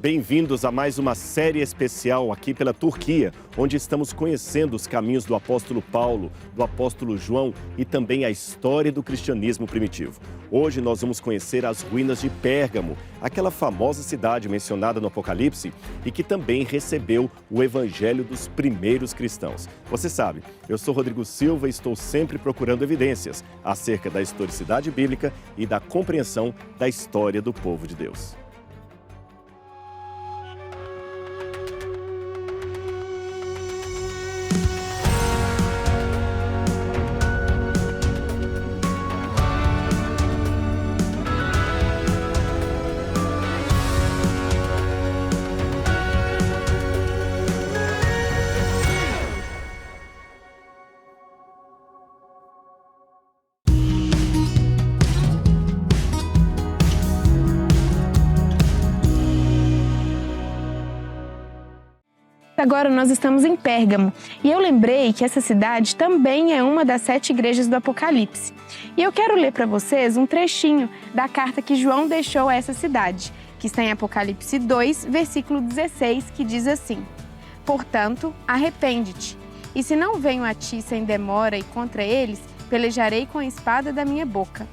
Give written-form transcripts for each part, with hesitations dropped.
Bem-vindos a mais uma série especial aqui pela Turquia, onde estamos conhecendo os caminhos do apóstolo Paulo, do apóstolo João e também a história do cristianismo primitivo. Hoje nós vamos conhecer as ruínas de Pérgamo, aquela famosa cidade mencionada no Apocalipse e que também recebeu o evangelho dos primeiros cristãos. Você sabe, eu sou Rodrigo Silva e estou sempre procurando evidências acerca da historicidade bíblica e da compreensão da história do povo de Deus. Agora nós estamos em Pérgamo e eu lembrei que essa cidade também é uma das 7 igrejas do Apocalipse. E eu quero ler para vocês um trechinho da carta que João deixou a essa cidade, que está em Apocalipse 2, versículo 16, que diz assim: Portanto, arrepende-te, e se não venho a ti sem demora e contra eles, pelejarei com a espada da minha boca.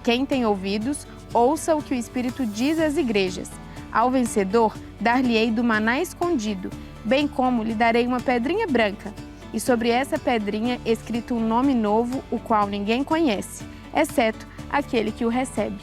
Quem tem ouvidos, ouça o que o Espírito diz às igrejas. Ao vencedor, dar-lhe-ei do maná escondido, bem como lhe darei uma pedrinha branca, e sobre essa pedrinha escrito um nome novo, o qual ninguém conhece, exceto aquele que o recebe.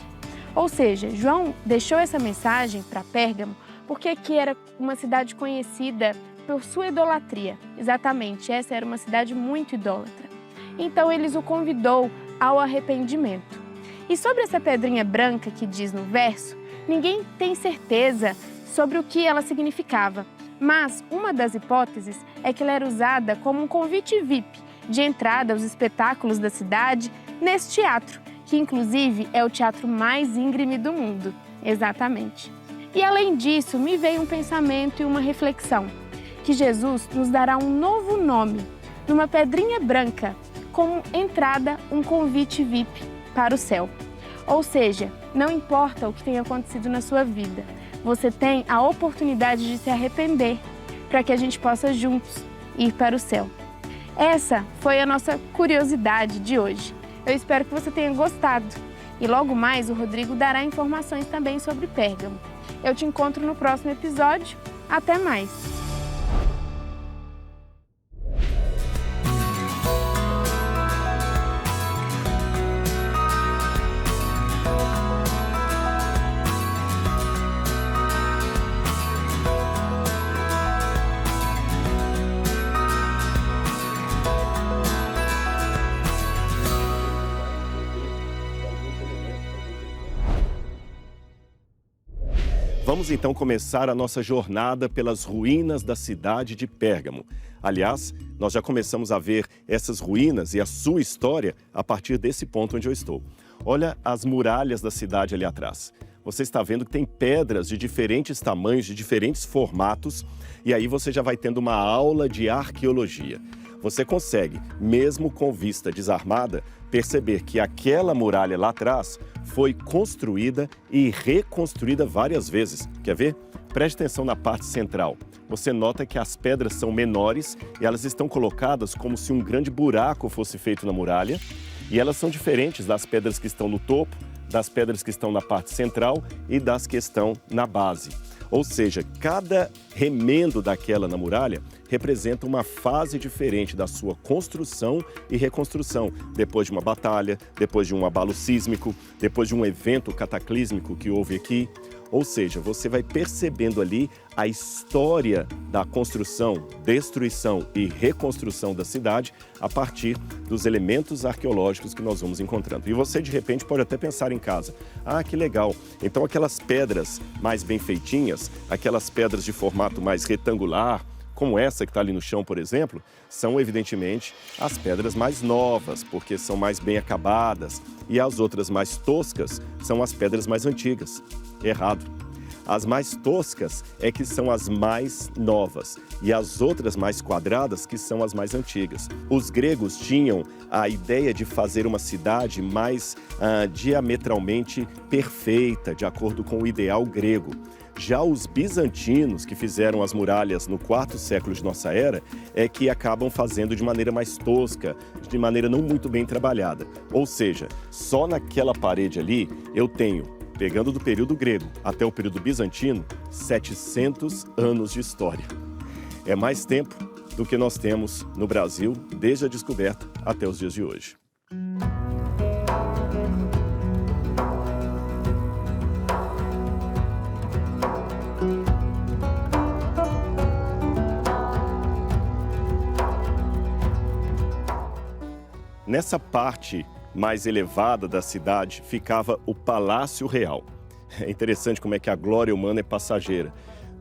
Ou seja, João deixou essa mensagem para Pérgamo porque aqui era uma cidade conhecida por sua idolatria. Exatamente, essa era uma cidade muito idólatra. Então ele o convidou ao arrependimento. E sobre essa pedrinha branca que diz no verso, ninguém tem certeza sobre o que ela significava. Mas uma das hipóteses é que ela era usada como um convite VIP de entrada aos espetáculos da cidade nesse teatro, que inclusive é o teatro mais íngreme do mundo. Exatamente. E além disso, me veio um pensamento e uma reflexão, que Jesus nos dará um novo nome, numa pedrinha branca, como entrada um convite VIP para o céu. Ou seja, não importa o que tenha acontecido na sua vida, você tem a oportunidade de se arrepender para que a gente possa juntos ir para o céu. Essa foi a nossa curiosidade de hoje. Eu espero que você tenha gostado. E logo mais o Rodrigo dará informações também sobre Pérgamo. Eu te encontro no próximo episódio. Até mais! Vamos então começar a nossa jornada pelas ruínas da cidade de Pérgamo. Aliás, nós já começamos a ver essas ruínas e a sua história a partir desse ponto onde eu estou. Olha as muralhas da cidade ali atrás. Você está vendo que tem pedras de diferentes tamanhos, de diferentes formatos, e aí você já vai tendo uma aula de arqueologia. Você consegue, mesmo com vista desarmada, perceber que aquela muralha lá atrás foi construída e reconstruída várias vezes. Quer ver? Preste atenção na parte central. Você nota que as pedras são menores e elas estão colocadas como se um grande buraco fosse feito na muralha. E elas são diferentes das pedras que estão no topo, das pedras que estão na parte central e das que estão na base. Ou seja, cada remendo daquela na muralha representa uma fase diferente da sua construção e reconstrução, depois de uma batalha, depois de um abalo sísmico, depois de um evento cataclísmico que houve aqui. Ou seja, você vai percebendo ali a história da construção, destruição e reconstrução da cidade a partir dos elementos arqueológicos que nós vamos encontrando. E você, de repente, pode até pensar em casa: ah, que legal! Então aquelas pedras mais bem feitinhas, aquelas pedras de formato mais retangular, como essa que está ali no chão, por exemplo, são evidentemente as pedras mais novas, porque são mais bem acabadas, e as outras mais toscas são as pedras mais antigas. Errado. As mais toscas é que são as mais novas e as outras mais quadradas que são as mais antigas. Os gregos tinham a ideia de fazer uma cidade mais diametralmente perfeita, de acordo com o ideal grego. Já os bizantinos, que fizeram as muralhas no quarto século de nossa era, é que acabam fazendo de maneira mais tosca, de maneira não muito bem trabalhada. Ou seja, só naquela parede ali eu tenho, pegando do período grego até o período bizantino, 700 anos de história. É mais tempo do que nós temos no Brasil, desde a descoberta até os dias de hoje. Nessa parte mais elevada da cidade ficava o Palácio Real. É interessante como é que a glória humana é passageira.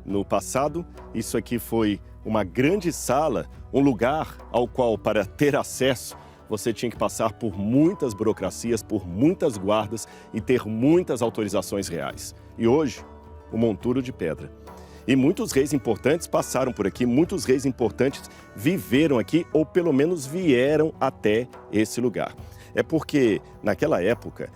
No passado, isso aqui foi uma grande sala, um lugar ao qual, para ter acesso, você tinha que passar por muitas burocracias, por muitas guardas e ter muitas autorizações reais. E hoje, o monturo de pedra. E muitos reis importantes passaram por aqui, muitos reis importantes viveram aqui ou pelo menos vieram até esse lugar. É porque, naquela época,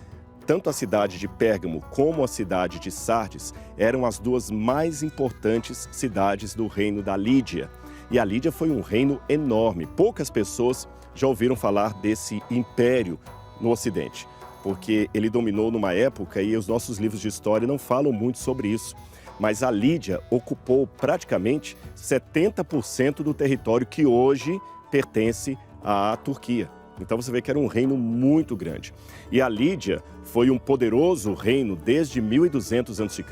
tanto a cidade de Pérgamo como a cidade de Sardes eram as duas mais importantes cidades do reino da Lídia. E a Lídia foi um reino enorme. Poucas pessoas já ouviram falar desse império no Ocidente, porque ele dominou numa época e os nossos livros de história não falam muito sobre isso. Mas a Lídia ocupou praticamente 70% do território que hoje pertence à Turquia. Então você vê que era um reino muito grande. E a Lídia foi um poderoso reino desde 1200 a.C.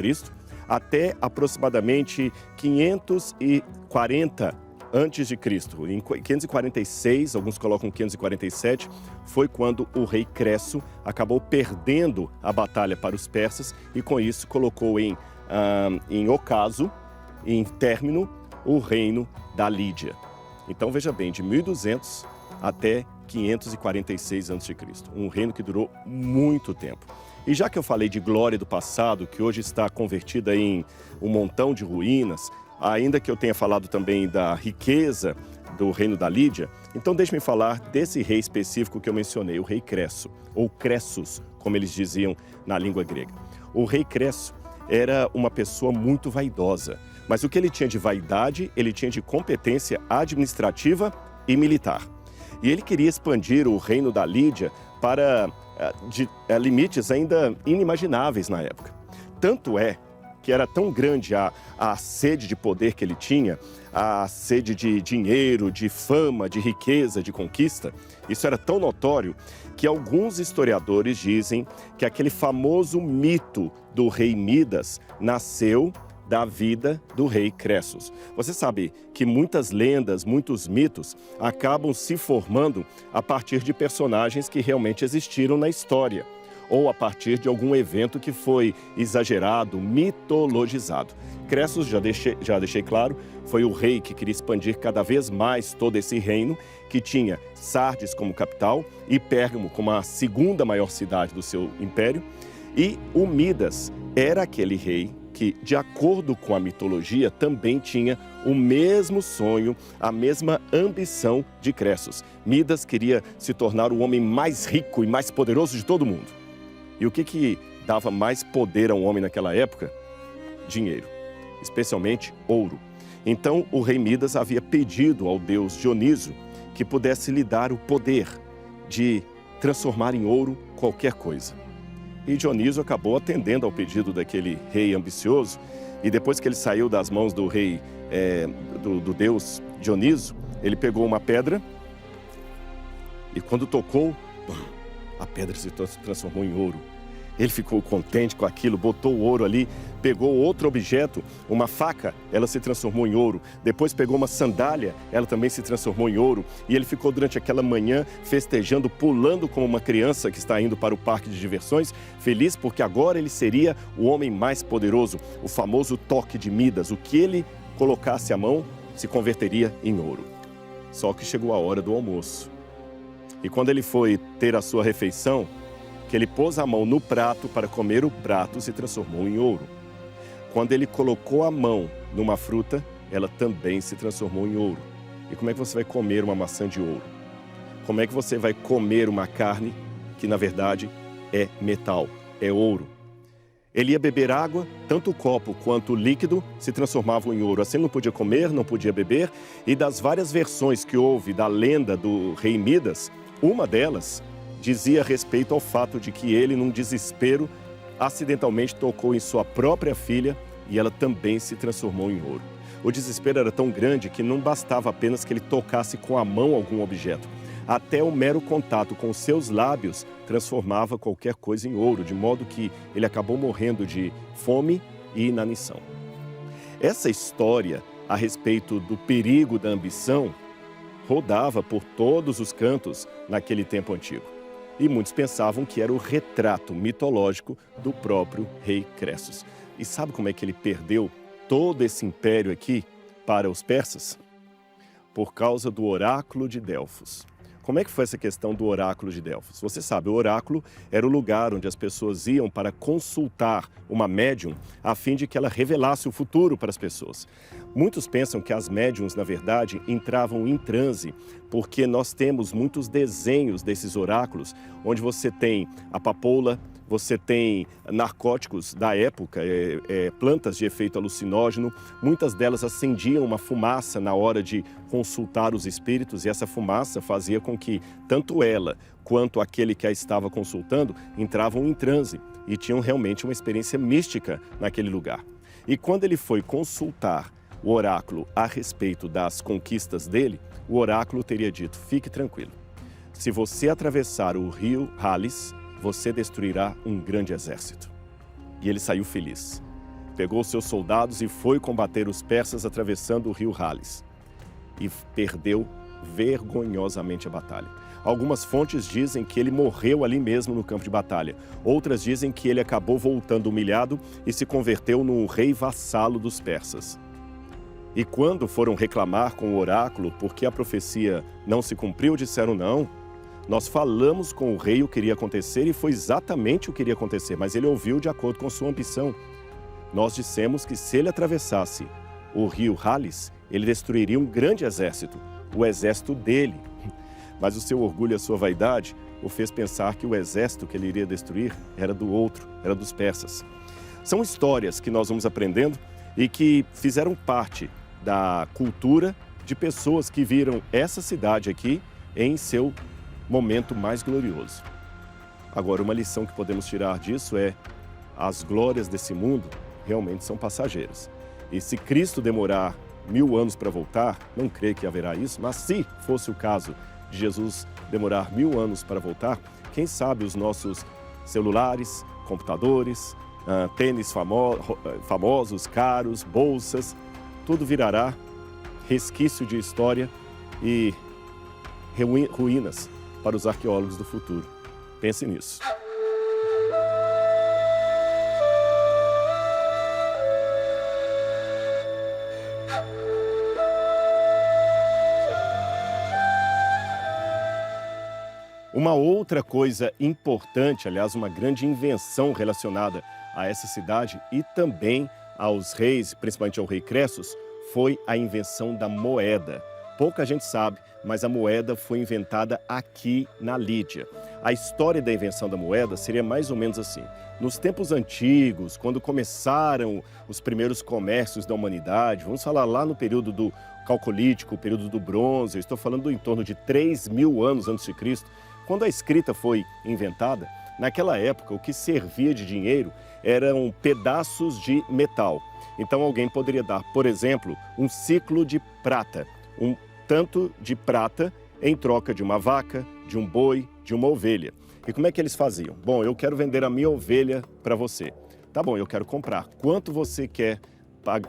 até aproximadamente 540 a.C. Em 546, alguns colocam 547, foi quando o rei Cresso acabou perdendo a batalha para os persas e com isso colocou em ocaso, em término, o reino da Lídia. Então veja bem, de 1200 até 546 a.C., um reino que durou muito tempo. E já que eu falei de glória do passado, que hoje está convertida em um montão de ruínas, ainda que eu tenha falado também da riqueza do reino da Lídia, então deixe-me falar desse rei específico que eu mencionei, o rei Cresso, ou Cressus, como eles diziam na língua grega. O rei Cresso era uma pessoa muito vaidosa, mas o que ele tinha de vaidade, ele tinha de competência administrativa e militar. E ele queria expandir o reino da Lídia para limites ainda inimagináveis na época. Tanto é que era tão grande a sede de poder que ele tinha, a sede de dinheiro, de fama, de riqueza, de conquista, isso era tão notório que alguns historiadores dizem que aquele famoso mito do rei Midas nasceu da vida do rei Cressus. Você sabe que muitas lendas, muitos mitos acabam se formando a partir de personagens que realmente existiram na história ou a partir de algum evento que foi exagerado, mitologizado. Cressus, já deixei claro, foi o rei que queria expandir cada vez mais todo esse reino, que tinha Sardes como capital e Pérgamo como a segunda maior cidade do seu império. E o Midas era aquele rei que, de acordo com a mitologia, também tinha o mesmo sonho, a mesma ambição de Cressus. Midas queria se tornar o homem mais rico e mais poderoso de todo mundo. E o que dava mais poder a um homem naquela época? Dinheiro, especialmente ouro. Então, o rei Midas havia pedido ao deus Dioniso que pudesse lhe dar o poder de transformar em ouro qualquer coisa. E Dioniso acabou atendendo ao pedido daquele rei ambicioso, e depois que ele saiu das mãos do rei, do deus Dioniso, ele pegou uma pedra e quando tocou, a pedra se transformou em ouro. Ele ficou contente com aquilo, botou o ouro ali, pegou outro objeto, uma faca, ela se transformou em ouro. Depois pegou uma sandália, ela também se transformou em ouro. E ele ficou durante aquela manhã festejando, pulando como uma criança que está indo para o parque de diversões, feliz porque agora ele seria o homem mais poderoso, o famoso toque de Midas. O que ele colocasse a mão se converteria em ouro. Só que chegou a hora do almoço. E quando ele foi ter a sua refeição, que ele pôs a mão no prato para comer, o prato se transformou em ouro. Quando ele colocou a mão numa fruta, ela também se transformou em ouro. E como é que você vai comer uma maçã de ouro? Como é que você vai comer uma carne que, na verdade, é metal, é ouro? Ele ia beber água, tanto o copo quanto o líquido se transformavam em ouro. Assim ele não podia comer, não podia beber. E das várias versões que houve da lenda do rei Midas, uma delas dizia respeito ao fato de que ele, num desespero, acidentalmente tocou em sua própria filha e ela também se transformou em ouro. O desespero era tão grande que não bastava apenas que ele tocasse com a mão algum objeto. Até o mero contato com seus lábios transformava qualquer coisa em ouro, de modo que ele acabou morrendo de fome e inanição. Essa história a respeito do perigo da ambição rodava por todos os cantos naquele tempo antigo. E muitos pensavam que era o retrato mitológico do próprio rei Cressos. E sabe como é que ele perdeu todo esse império aqui para os persas? Por causa do oráculo de Delfos. Como é que foi essa questão do oráculo de Delfos? Você sabe, o oráculo era o lugar onde as pessoas iam para consultar uma médium a fim de que ela revelasse o futuro para as pessoas. Muitos pensam que as médiums, na verdade, entravam em transe, porque nós temos muitos desenhos desses oráculos, onde você tem a papoula, você tem narcóticos da época, plantas de efeito alucinógeno. Muitas delas acendiam uma fumaça na hora de consultar os espíritos e essa fumaça fazia com que tanto ela quanto aquele que a estava consultando entravam em transe e tinham realmente uma experiência mística naquele lugar. E quando ele foi consultar o oráculo a respeito das conquistas dele, o oráculo teria dito: fique tranquilo, se você atravessar o rio Halis, você destruirá um grande exército. E ele saiu feliz. Pegou seus soldados e foi combater os persas atravessando o rio Halis. E perdeu vergonhosamente a batalha. Algumas fontes dizem que ele morreu ali mesmo no campo de batalha. Outras dizem que ele acabou voltando humilhado e se converteu num rei vassalo dos persas. E quando foram reclamar com o oráculo porque a profecia não se cumpriu, disseram: não, nós falamos com o rei o que iria acontecer e foi exatamente o que iria acontecer, mas ele ouviu de acordo com sua ambição. Nós dissemos que se ele atravessasse o rio Halis, ele destruiria um grande exército, o exército dele. Mas o seu orgulho e a sua vaidade o fez pensar que o exército que ele iria destruir era do outro, era dos persas. São histórias que nós vamos aprendendo e que fizeram parte da cultura de pessoas que viram essa cidade aqui em seu momento mais glorioso. Agora, uma lição que podemos tirar disso é: as glórias desse mundo realmente são passageiras. E se Cristo demorar 1000 anos para voltar, não creio que haverá isso, mas se fosse o caso de Jesus demorar 1000 anos para voltar, quem sabe os nossos celulares, computadores, tênis famosos, caros, bolsas, tudo virará resquício de história e ruínas para os arqueólogos do futuro. Pense nisso. Uma outra coisa importante, aliás, uma grande invenção relacionada a essa cidade e também aos reis, principalmente ao rei Cressos, foi a invenção da moeda. Pouca gente sabe, mas a moeda foi inventada aqui na Lídia. A história da invenção da moeda seria mais ou menos assim. Nos tempos antigos, quando começaram os primeiros comércios da humanidade, vamos falar lá no período do Calcolítico, período do Bronze, eu estou falando do entorno de 3000 anos antes de Cristo, quando a escrita foi inventada, naquela época o que servia de dinheiro eram pedaços de metal. Então alguém poderia dar, por exemplo, um ciclo de prata, um tanto de prata em troca de uma vaca, de um boi, de uma ovelha. E como é que eles faziam? Bom, eu quero vender a minha ovelha para você. Tá bom, eu quero comprar. Quanto você quer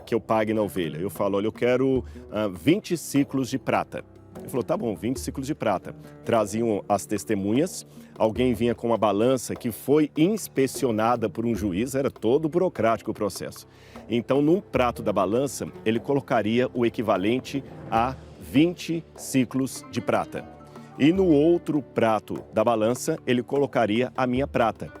que eu pague na ovelha? Eu falo: olha, eu quero 20 ciclos de prata. Ele falou: tá bom, 20 ciclos de prata. Traziam as testemunhas, alguém vinha com uma balança que foi inspecionada por um juiz, era todo burocrático o processo. Então, num prato da balança, ele colocaria o equivalente a 20 ciclos de prata. E no outro prato da balança, ele colocaria a minha prata.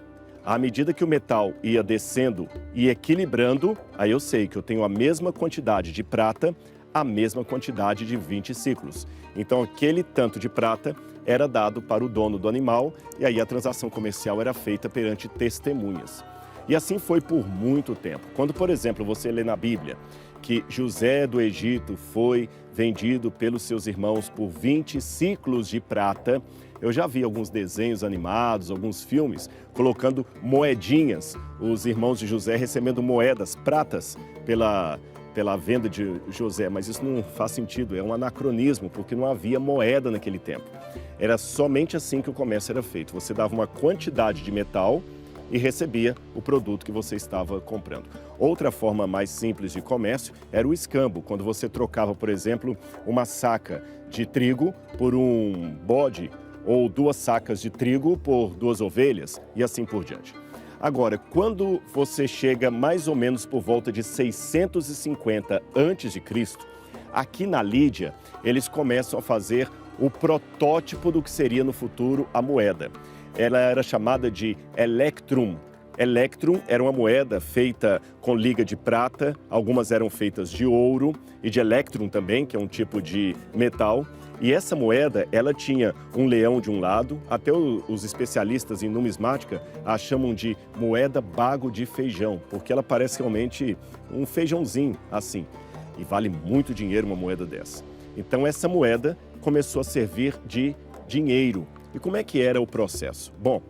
À medida que o metal ia descendo e equilibrando, aí eu sei que eu tenho a mesma quantidade de prata, a mesma quantidade de 20 ciclos. Então, aquele tanto de prata era dado para o dono do animal e aí a transação comercial era feita perante testemunhas. E assim foi por muito tempo. Quando, por exemplo, você lê na Bíblia que José do Egito foi vendido pelos seus irmãos por 20 ciclos de prata, eu já vi alguns desenhos animados, alguns filmes, colocando moedinhas, os irmãos de José recebendo moedas, pratas, pela venda de José, mas isso não faz sentido, é um anacronismo, porque não havia moeda naquele tempo. Era somente assim que o comércio era feito, você dava uma quantidade de metal e recebia o produto que você estava comprando. Outra forma mais simples de comércio era o escambo, quando você trocava, por exemplo, uma saca de trigo por um bode, ou 2 sacas de trigo por 2 ovelhas, e assim por diante. Agora, quando você chega mais ou menos por volta de 650 a.C., aqui na Lídia, eles começam a fazer o protótipo do que seria no futuro a moeda. Ela era chamada de electrum. Electrum era uma moeda feita com liga de prata, algumas eram feitas de ouro e de electrum também, que é um tipo de metal. E essa moeda, ela tinha um leão de um lado, até os especialistas em numismática a chamam de moeda bago de feijão, porque ela parece realmente um feijãozinho assim. E vale muito dinheiro uma moeda dessa. Então essa moeda começou a servir de dinheiro. E como é que era o processo? Bom,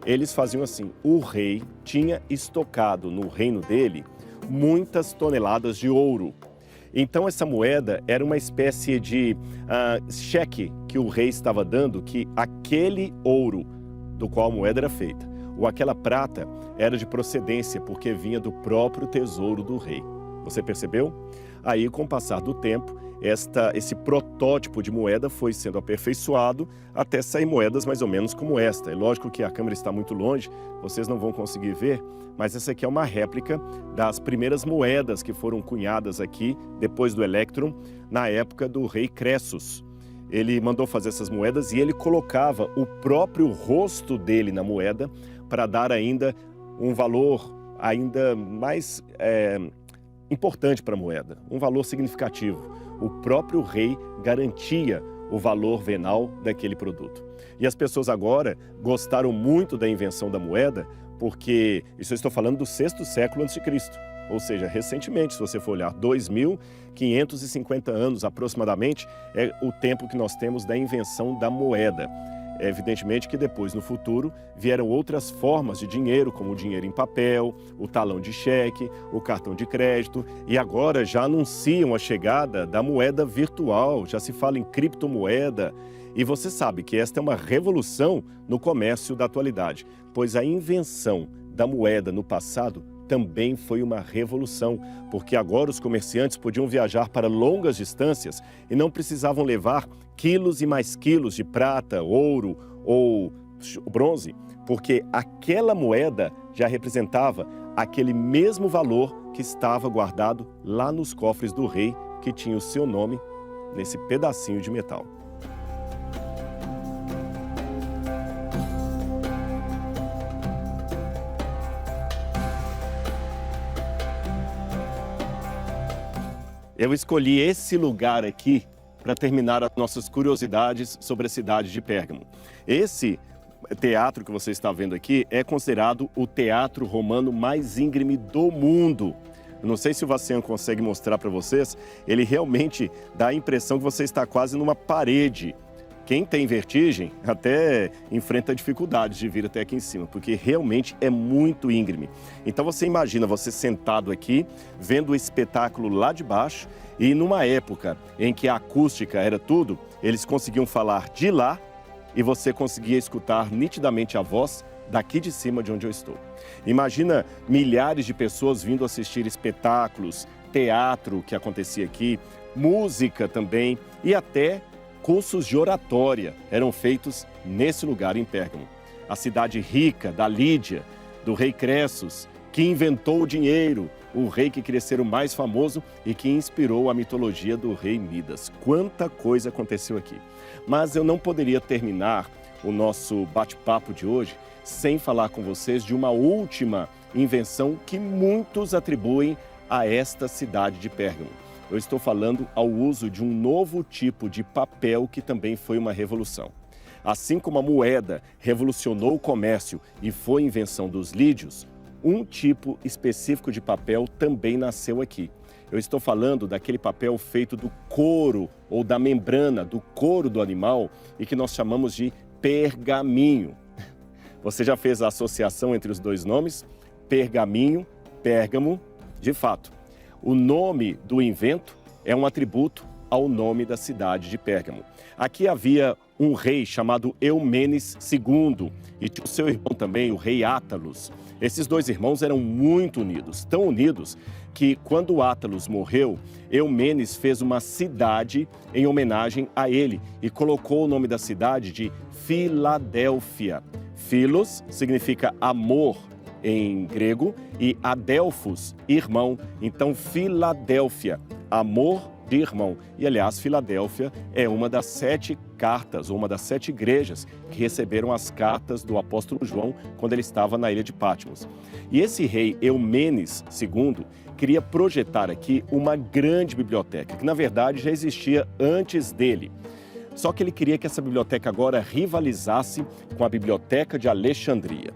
eles faziam assim, o rei tinha estocado no reino dele muitas toneladas de ouro. Então essa moeda era uma espécie de cheque que o rei estava dando que aquele ouro do qual a moeda era feita, ou aquela prata, era de procedência porque vinha do próprio tesouro do rei. Você percebeu? Aí, com o passar do tempo, esse protótipo de moeda foi sendo aperfeiçoado até sair moedas mais ou menos como esta. É lógico que a câmera está muito longe, vocês não vão conseguir ver, mas essa aqui é uma réplica das primeiras moedas que foram cunhadas aqui, depois do Electrum, na época do rei Cressus. Ele mandou fazer essas moedas e ele colocava o próprio rosto dele na moeda para dar ainda um valor ainda mais importante para a moeda, um valor significativo. O próprio rei garantia o valor venal daquele produto. E as pessoas agora gostaram muito da invenção da moeda, porque isso eu estou falando do 6º século a.C., ou seja, recentemente, se você for olhar, 2.550 anos aproximadamente é o tempo que nós temos da invenção da moeda. É evidentemente que depois, no futuro, vieram outras formas de dinheiro, como o dinheiro em papel, o talão de cheque, o cartão de crédito, e agora já anunciam a chegada da moeda virtual, já se fala em criptomoeda. E você sabe que esta é uma revolução no comércio da atualidade, pois a invenção da moeda no passado também foi uma revolução, porque agora os comerciantes podiam viajar para longas distâncias e não precisavam levar quilos e mais quilos de prata, ouro ou bronze, porque aquela moeda já representava aquele mesmo valor que estava guardado lá nos cofres do rei, que tinha o seu nome nesse pedacinho de metal. Eu escolhi esse lugar aqui para terminar as nossas curiosidades sobre a cidade de Pérgamo. Esse teatro que você está vendo aqui é considerado o teatro romano mais íngreme do mundo. Eu não sei se o Vassian consegue mostrar para vocês, ele realmente dá a impressão que você está quase numa parede. Quem tem vertigem até enfrenta dificuldades de vir até aqui em cima, porque realmente é muito íngreme. Então você imagina você sentado aqui, vendo o espetáculo lá de baixo, e numa época em que a acústica era tudo, eles conseguiam falar de lá e você conseguia escutar nitidamente a voz daqui de cima de onde eu estou. Imagina milhares de pessoas vindo assistir espetáculos, teatro que acontecia aqui, música também e até cursos de oratória eram feitos nesse lugar em Pérgamo. A cidade rica da Lídia, do rei Cressus, que inventou o dinheiro, o rei que queria ser o mais famoso e que inspirou a mitologia do rei Midas. Quanta coisa aconteceu aqui. Mas eu não poderia terminar o nosso bate-papo de hoje sem falar com vocês de uma última invenção que muitos atribuem a esta cidade de Pérgamo. Eu estou falando ao uso de um novo tipo de papel que também foi uma revolução. Assim como a moeda revolucionou o comércio e foi invenção dos lídios, um tipo específico de papel também nasceu aqui. Eu estou falando daquele papel feito do couro ou da membrana do couro do animal e que nós chamamos de pergaminho. Você já fez a associação entre os dois nomes? Pergaminho, Pérgamo. De fato, o nome do invento é um atributo ao nome da cidade de Pérgamo. Aqui havia um rei chamado Eumenes II e o seu irmão também, o rei Átalos. Esses dois irmãos eram muito unidos, tão unidos que quando Átalos morreu, Eumenes fez uma cidade em homenagem a ele e colocou o nome da cidade de Filadélfia. Philos significa amor em grego e Adelphos, irmão. Então, Filadélfia, amor de irmão. E, aliás, Filadélfia é uma das 7 cartas, ou uma das 7 igrejas que receberam as cartas do apóstolo João quando ele estava na ilha de Patmos. E esse rei Eumenes II queria projetar aqui uma grande biblioteca, que na verdade já existia antes dele. Só que ele queria que essa biblioteca agora rivalizasse com a Biblioteca de Alexandria.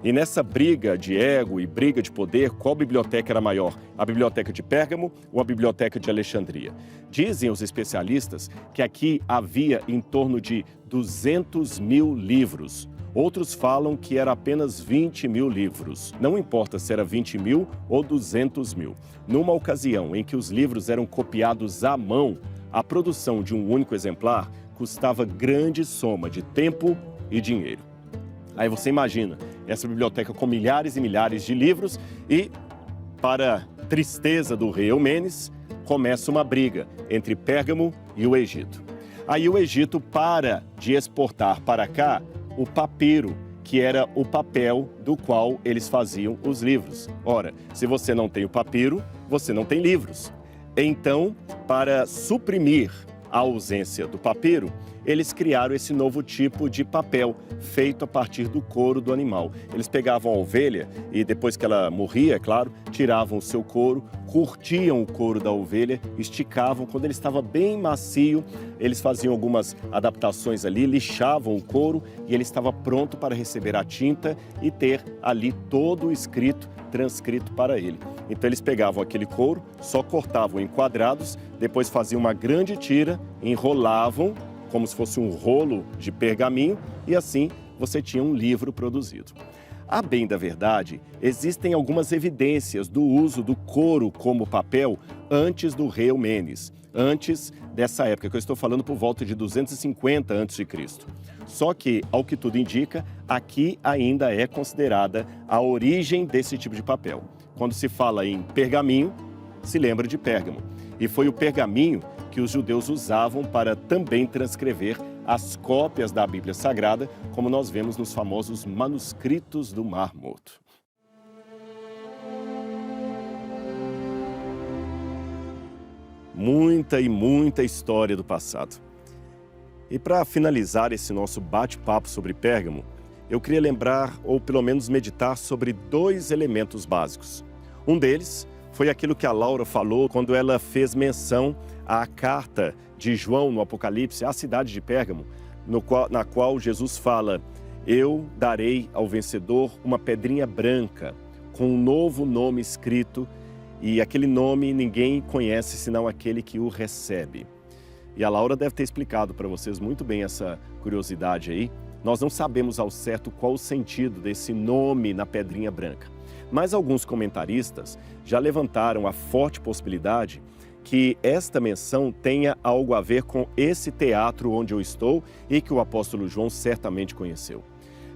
E nessa briga de ego e briga de poder, qual biblioteca era maior? A Biblioteca de Pérgamo ou a Biblioteca de Alexandria? Dizem os especialistas que aqui havia em torno de 200 mil livros. Outros falam que era apenas 20 mil livros. Não importa se era 20 mil ou 200 mil. Numa ocasião em que os livros eram copiados à mão, a produção de um único exemplar custava grande soma de tempo e dinheiro. Aí você imagina, essa biblioteca com milhares e milhares de livros e, para tristeza do rei Eumenes, começa uma briga entre Pérgamo e o Egito. Aí o Egito para de exportar para cá o papiro, que era o papel do qual eles faziam os livros. Ora, se você não tem o papiro, você não tem livros. Então, para suprimir a ausência do papiro, eles criaram esse novo tipo de papel, feito a partir do couro do animal. Eles pegavam a ovelha e depois que ela morria, é claro, tiravam o seu couro, curtiam o couro da ovelha, esticavam. Quando ele estava bem macio, eles faziam algumas adaptações ali, lixavam o couro e ele estava pronto para receber a tinta e ter ali todo o escrito, transcrito para ele. Então eles pegavam aquele couro, só cortavam em quadrados, depois faziam uma grande tira, enrolavam como se fosse um rolo de pergaminho e assim você tinha um livro produzido. A bem da verdade, existem algumas evidências do uso do couro como papel antes do rei Eumenes, antes dessa época, que eu estou falando por volta de 250 a.C. Só que, ao que tudo indica, aqui ainda é considerada a origem desse tipo de papel. Quando se fala em pergaminho, se lembra de Pérgamo. E foi o pergaminho que os judeus usavam para também transcrever as cópias da Bíblia Sagrada, como nós vemos nos famosos manuscritos do Mar Morto. Muita e muita história do passado. E para finalizar esse nosso bate-papo sobre Pérgamo, eu queria lembrar, ou pelo menos meditar, sobre 2 elementos básicos. Um deles foi aquilo que a Laura falou quando ela fez menção à carta de João no Apocalipse, à cidade de Pérgamo, na qual Jesus fala: eu darei ao vencedor uma pedrinha branca com um novo nome escrito, e aquele nome ninguém conhece senão aquele que o recebe. E a Laura deve ter explicado para vocês muito bem essa curiosidade aí. Nós não sabemos ao certo qual o sentido desse nome na pedrinha branca. Mas alguns comentaristas já levantaram a forte possibilidade que esta menção tenha algo a ver com esse teatro onde eu estou e que o apóstolo João certamente conheceu.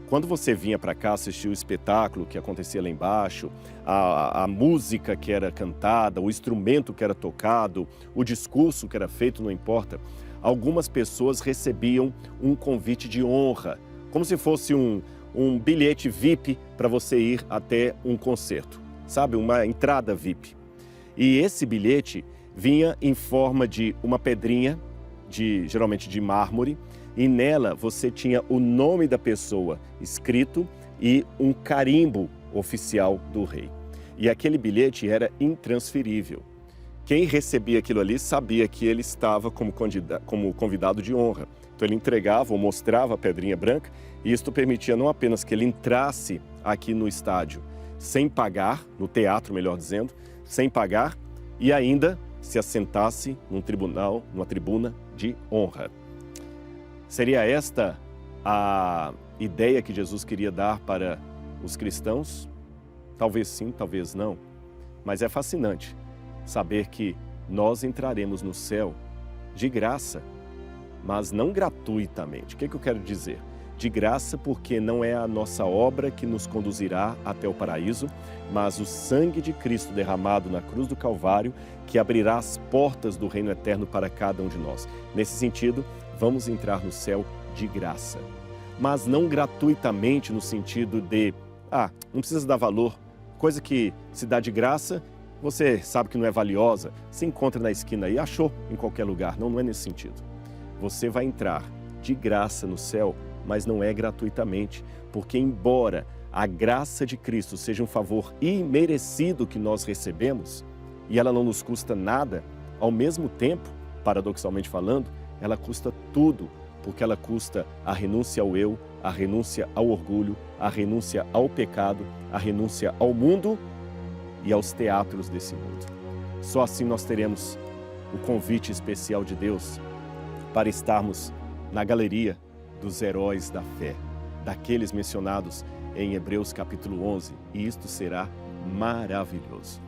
Quando você vinha para cá assistir o espetáculo que acontecia lá embaixo, a música que era cantada, o instrumento que era tocado, o discurso que era feito, não importa, algumas pessoas recebiam um convite de honra, como se fosse um bilhete VIP para você ir até um concerto, sabe? Uma entrada VIP. E esse bilhete vinha em forma de uma pedrinha, geralmente de mármore, e nela você tinha o nome da pessoa escrito e um carimbo oficial do rei. E aquele bilhete era intransferível. Quem recebia aquilo ali sabia que ele estava como convidado de honra. Então ele entregava ou mostrava a pedrinha branca e isto permitia não apenas que ele entrasse aqui no estádio sem pagar, no teatro melhor dizendo, sem pagar, e ainda se assentasse num tribunal, numa tribuna de honra. Seria esta a ideia que Jesus queria dar para os cristãos? Talvez sim, talvez não, mas é fascinante saber que nós entraremos no céu de graça, mas não gratuitamente. O que eu quero dizer? De graça porque não é a nossa obra que nos conduzirá até o paraíso, mas o sangue de Cristo derramado na cruz do Calvário que abrirá as portas do reino eterno para cada um de nós. Nesse sentido, vamos entrar no céu de graça, mas não gratuitamente no sentido de, não precisa dar valor, coisa que se dá de graça, você sabe que não é valiosa, se encontra na esquina e achou em qualquer lugar. Não é nesse sentido. Você vai entrar de graça no céu, mas não é gratuitamente, porque embora a graça de Cristo seja um favor imerecido que nós recebemos, e ela não nos custa nada, ao mesmo tempo, paradoxalmente falando, ela custa tudo, porque ela custa a renúncia ao eu, a renúncia ao orgulho, a renúncia ao pecado, a renúncia ao mundo e aos teatros desse mundo. Só assim nós teremos o convite especial de Deus para estarmos na galeria dos heróis da fé, daqueles mencionados em Hebreus capítulo 11, e isto será maravilhoso.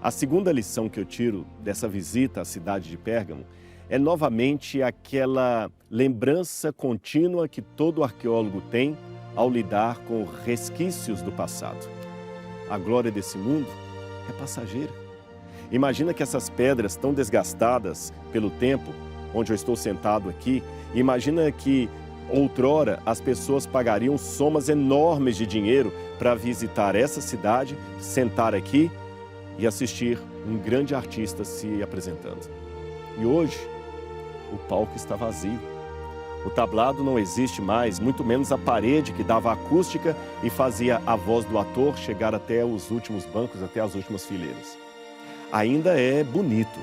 A segunda lição que eu tiro dessa visita à cidade de Pérgamo é novamente aquela lembrança contínua que todo arqueólogo tem ao lidar com resquícios do passado. A glória desse mundo é passageira. Imagina que essas pedras tão desgastadas pelo tempo, onde eu estou sentado aqui, imagina que outrora as pessoas pagariam somas enormes de dinheiro para visitar essa cidade, sentar aqui e assistir um grande artista se apresentando. E hoje, o palco está vazio. O tablado não existe mais, muito menos a parede que dava acústica e fazia a voz do ator chegar até os últimos bancos, até as últimas fileiras. Ainda é bonito,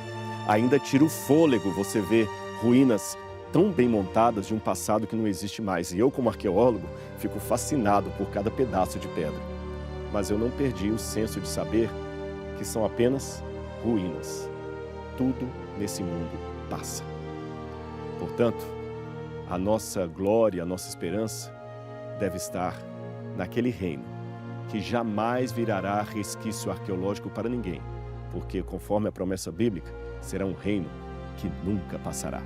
ainda tira o fôlego você vê ruínas tão bem montadas de um passado que não existe mais. E eu, como arqueólogo, fico fascinado por cada pedaço de pedra. Mas eu não perdi o senso de saber que são apenas ruínas. Tudo nesse mundo passa. Portanto, a nossa glória, a nossa esperança deve estar naquele reino que jamais virará resquício arqueológico para ninguém, porque, conforme a promessa bíblica, será um reino que nunca passará.